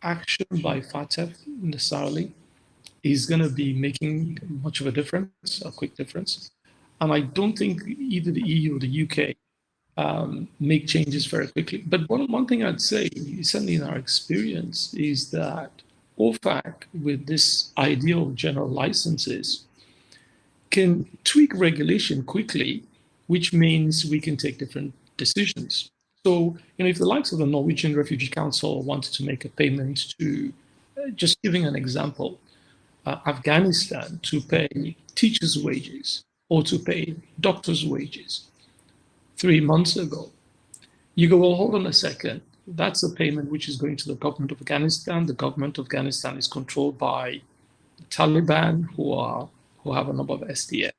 action by FATF necessarily is going to be making much of a difference, a quick difference. And I don't think either the EU or the UK make changes very quickly. But one thing I'd say, certainly in our experience, is that OFAC, with this idea of general licenses, can tweak regulation quickly, which means we can take different decisions. So, if the likes of the Norwegian Refugee Council wanted to make a payment to, just giving an example, Afghanistan to pay teachers' wages or to pay doctors' wages 3 months ago, you go, well, hold on a second. That's a payment which is going to the government of Afghanistan. The government of Afghanistan is controlled by the Taliban, who have a number of SDF.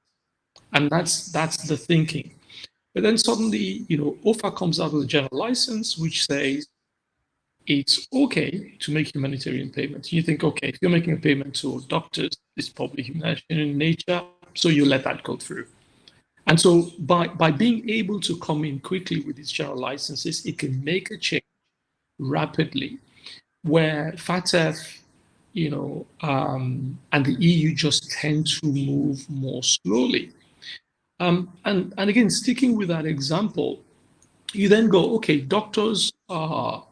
And that's the thinking. But then suddenly, OFAC comes out with a general license which says it's okay to make humanitarian payments. You think, okay, if you're making a payment to doctors, it's probably humanitarian in nature, so you let that go through. And so by being able to come in quickly with these general licenses, it can make a change rapidly, where FATF, and the EU just tend to move more slowly. And again, sticking with that example, you then go, okay, doctors are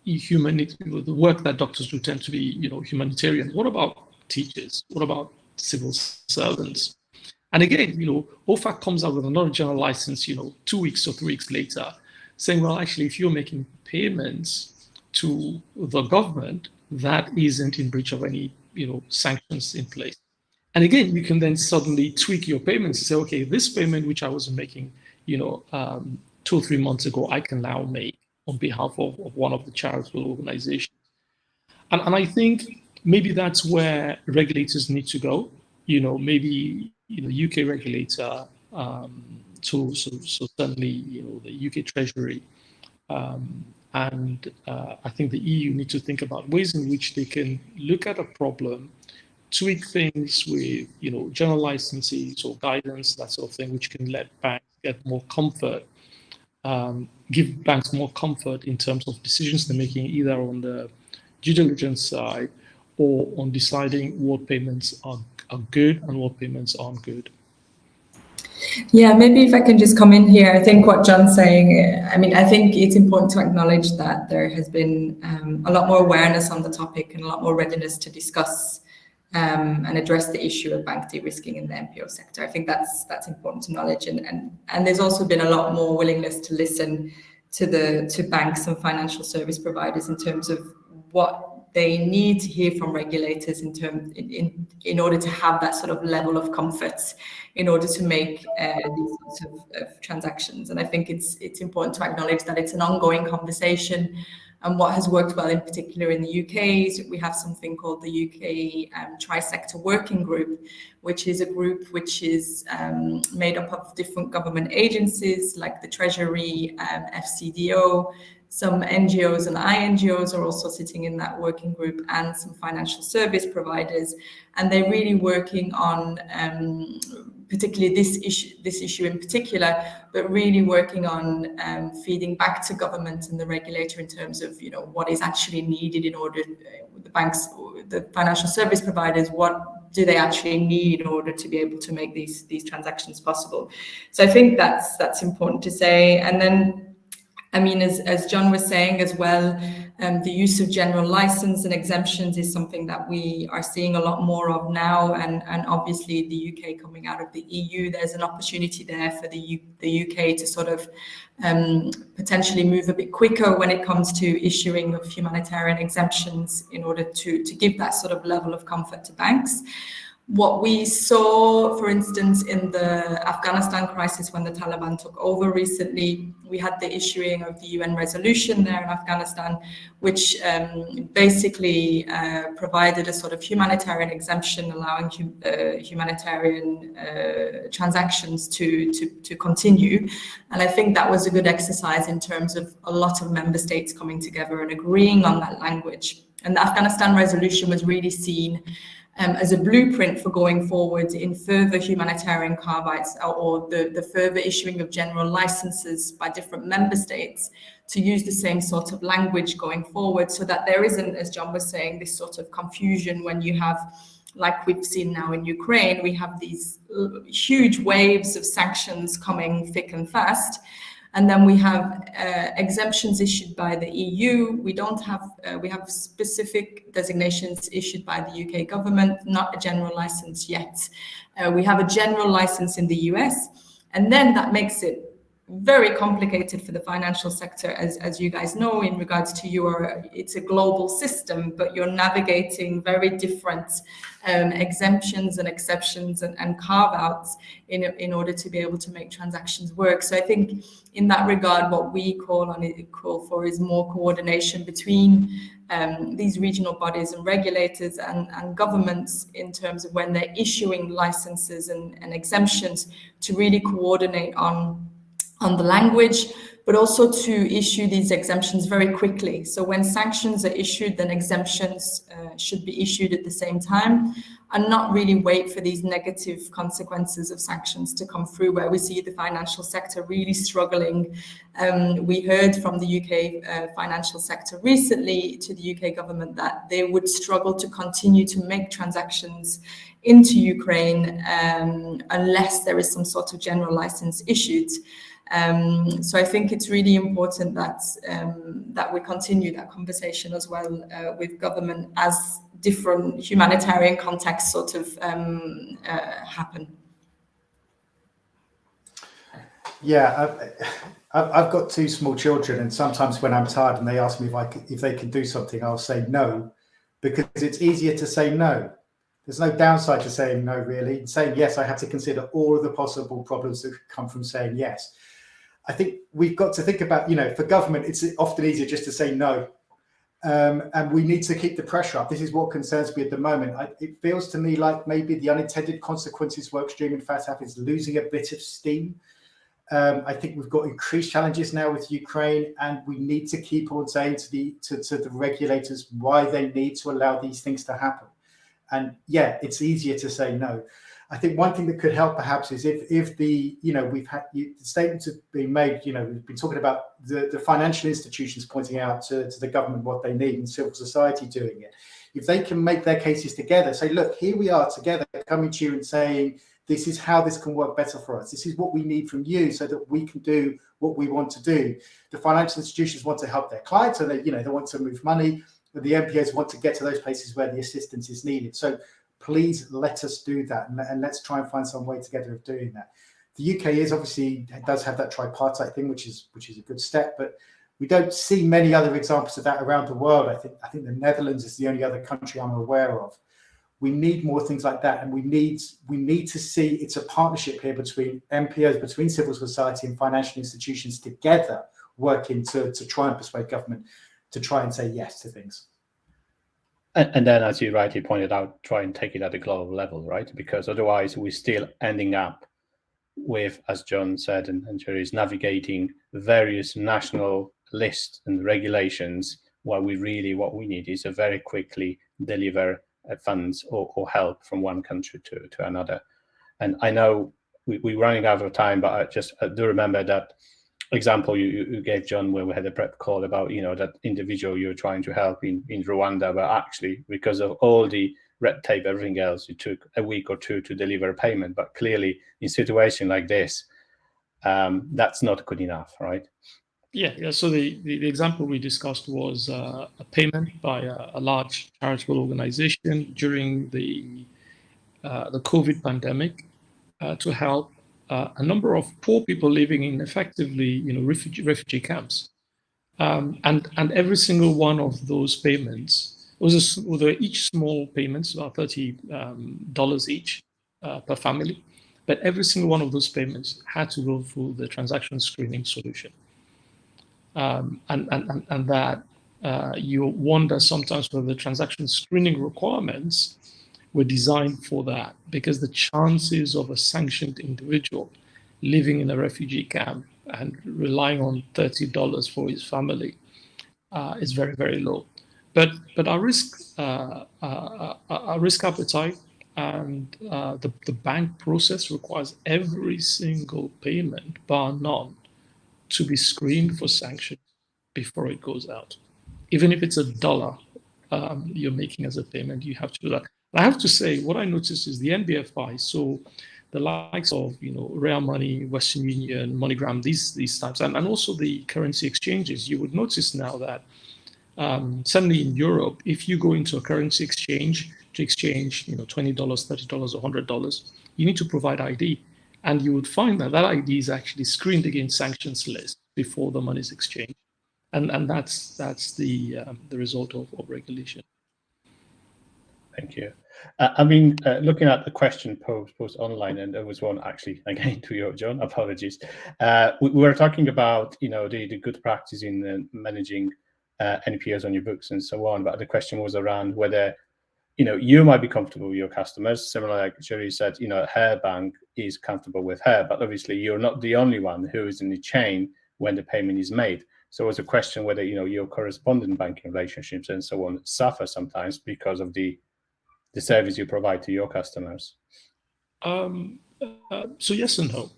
the work that doctors do tend to be, humanitarian. What about teachers? What about civil servants? And again, OFAC comes out with another general license, 2 weeks or 3 weeks later, saying, well, actually, if you're making payments to the government, that isn't in breach of any, sanctions in place. And again, you can then suddenly tweak your payments and say, okay, this payment, which I was making, 2 or 3 months ago, I can now make on behalf of one of the charitable organizations. And I think maybe that's where regulators need to go. Maybe UK regulator, so certainly the UK Treasury, and I think the EU need to think about ways in which they can look at a problem, tweak things with general licenses or guidance, that sort of thing, which can let banks get more comfort, give banks more comfort in terms of decisions they're making, either on the due diligence side or on deciding what payments are good and what payments aren't good. Yeah, maybe if I can just come in here. I think what John's saying, I think it's important to acknowledge that there has been a lot more awareness on the topic and a lot more readiness to discuss and address the issue of bank de-risking in the NPO sector. I think that's important to acknowledge. And there's also been a lot more willingness to listen to banks and financial service providers in terms of what they need to hear from regulators in order to have that sort of level of comfort in order to make these sorts of transactions. And I think it's important to acknowledge that it's an ongoing conversation. And what has worked well in particular in the UK is we have something called the UK trisector working group, which is a group which is made up of different government agencies like the Treasury, FCDO, some NGOs and INGOs are also sitting in that working group, and some financial service providers. And they're really working on particularly this issue in particular, but really working on feeding back to government and the regulator in terms of, what is actually needed in order, the banks, the financial service providers, what do they actually need in order to be able to make these transactions possible. So I think that's important to say. And then, I mean, as John was saying as well, the use of general license and exemptions is something that we are seeing a lot more of now. And obviously the UK coming out of the EU, there's an opportunity there for the UK to sort of potentially move a bit quicker when it comes to issuing of humanitarian exemptions in order to give that sort of level of comfort to banks. What we saw, for instance, in the Afghanistan crisis when the Taliban took over recently, we had the issuing of the UN resolution there in Afghanistan, which basically provided a sort of humanitarian exemption allowing humanitarian transactions to continue. And I think that was a good exercise in terms of a lot of member states coming together and agreeing on that language. And the Afghanistan resolution was really seen as a blueprint for going forward in further humanitarian carve-outs or the further issuing of general licenses by different member states to use the same sort of language going forward, so that there isn't, as John was saying, this sort of confusion when you have, like we've seen now in Ukraine, we have these huge waves of sanctions coming thick and fast. And then we have exemptions issued by the EU. We don't have, we have specific designations issued by the UK government, not a general license yet. We have a general license in the US, and then that makes it very complicated for the financial sector, as you guys know, in regards to it's a global system, but you're navigating very different exemptions and exceptions and carve-outs in order to be able to make transactions work. So I think in that regard, what we call for is more coordination between these regional bodies and regulators and governments in terms of when they're issuing licenses and exemptions, to really coordinate on the language, but also to issue these exemptions very quickly. So when sanctions are issued, then exemptions should be issued at the same time, and not really wait for these negative consequences of sanctions to come through, where we see the financial sector really struggling. We heard from the UK financial sector recently to the UK government that they would struggle to continue to make transactions into Ukraine unless there is some sort of general license issued. So I think it's really important that we continue that conversation as well with government as different humanitarian contexts sort of happen. Yeah, I've got two small children, and sometimes when I'm tired and they ask me if they can do something, I'll say no, because it's easier to say no. There's no downside to saying no, really. In saying yes, I have to consider all of the possible problems that could come from saying yes. I think we've got to think about, for government, it's often easier just to say no. And we need to keep the pressure up. This is what concerns me at the moment. It feels to me like maybe the unintended consequences workstream in FATF is losing a bit of steam. I think we've got increased challenges now with Ukraine, and we need to keep on saying to the regulators why they need to allow these things to happen. And yeah, it's easier to say no. I think one thing that could help perhaps is if the, we've had the statements have been made, we've been talking about the financial institutions pointing out to the government what they need and civil society doing it. If they can make their cases together, say, look, here we are together coming to you and saying, this is how this can work better for us. This is what we need from you so that we can do what we want to do. The financial institutions want to help their clients, and they want to move money, but the NPOs want to get to those places where the assistance is needed. So please let us do that, and let's try and find some way together of doing that. The UK is obviously, it does have that tripartite thing, which is a good step, but we don't see many other examples of that around the world. I think the Netherlands is the only other country I'm aware of. We need more things like that, and we need to see it's a partnership here between NPOs, between civil society and financial institutions together, working to try and persuade government to try and say yes to things. And then, as you rightly pointed out, try and take it at a global level, right? Because otherwise we're still ending up with, as John said, and Charities, navigating various national lists and regulations, while what we need is a very quickly deliver funds or help from one country to another. And I know we're running out of time, but I do remember that example you gave, John, where we had a prep call about, that individual you're trying to help in Rwanda, but actually because of all the red tape, everything else, it took a week or two to deliver a payment. But clearly in a situation like this, that's not good enough, right? Yeah. So the example we discussed was a payment by a large charitable organization during the COVID pandemic to help a number of poor people living in effectively, refugee camps. And every single one of those payments were each small payments, about $30 each per family. But every single one of those payments had to go through the transaction screening solution. And that you wonder sometimes whether the transaction screening requirements were designed for that, because the chances of a sanctioned individual living in a refugee camp and relying on $30 for his family is very, very low. But our risk appetite and the bank process requires every single payment, bar none, to be screened for sanctions before it goes out. Even if it's $1 you're making as a payment, you have to do that. I have to say, what I noticed is the NBFI, so the likes of Real Money, Western Union, MoneyGram, these types, and also the currency exchanges, you would notice now that certainly in Europe, if you go into a currency exchange to exchange $20, $30, or $100, you need to provide ID. And you would find that ID is actually screened against sanctions list before the money is exchanged. And that's the result of regulation. Thank you. I've been looking at the question posed online, and there was one actually again to you, John. Apologies. We were talking about the good practice in managing NPOs on your books and so on, but the question was around whether you might be comfortable with your customers. Similar, like Sherry said, her bank is comfortable with her, but obviously you're not the only one who is in the chain when the payment is made. So it's a question whether your correspondent banking relationships and so on suffer sometimes because of the service you provide to your customers. So yes and no.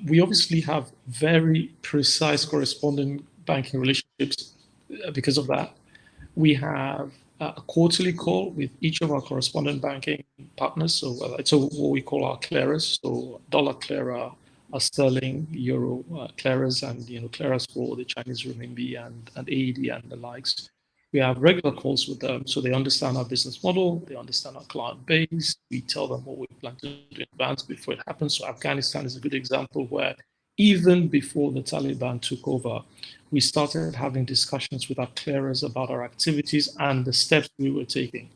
We obviously have very precise correspondent banking relationships because of that. We have a quarterly call with each of our correspondent banking partners. So it's what we call our clearers. So dollar clearer, our sterling, euro clearers, and clearers for the Chinese renminbi and AED and the likes. We have regular calls with them, so they understand our business model, they understand our client base. We tell them what we plan to do in advance before it happens. So Afghanistan is a good example where even before the Taliban took over, we started having discussions with our clearers about our activities and the steps we were taking,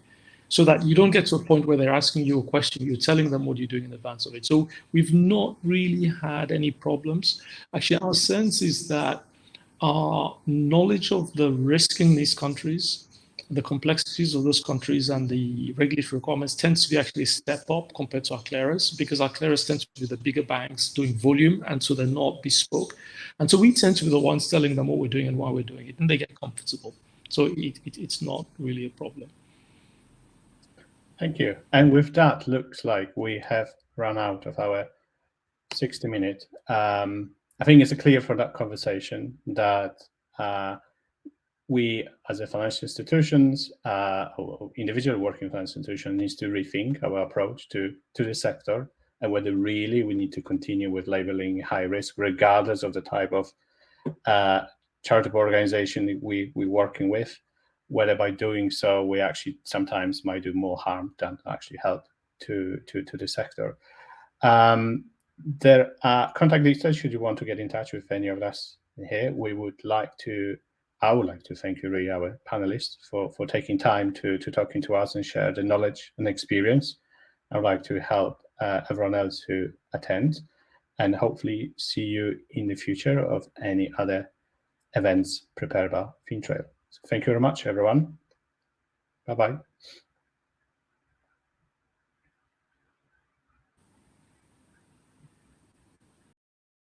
so that you don't get to a point where they're asking you a question, you're telling them what you're doing in advance of it. So we've not really had any problems. Actually, our sense is that our knowledge of the risk in these countries, the complexities of those countries and the regulatory requirements tends to be actually a step up compared to our clearers, because our clearers tend to be the bigger banks doing volume, and so they're not bespoke. And so we tend to be the ones telling them what we're doing and why we're doing it, and they get comfortable. So it's not really a problem. Thank you. And with that, looks like we have run out of our 60 minutes. I think it's clear from that conversation that we, as a financial institutions, or individual working financial institution, needs to rethink our approach to the sector, and whether really we need to continue with labeling high risk, regardless of the type of charitable organization we're working with, whether by doing so we actually sometimes might do more harm than actually help to the sector. There are contact details should you want to get in touch with any of us here. I would like to thank you, really, our panelists, for taking time to talking to us and share the knowledge and experience. I would like to help everyone else who attend, and hopefully see you in the future of any other events prepared by Fintrade. So thank you very much, everyone. Bye-bye.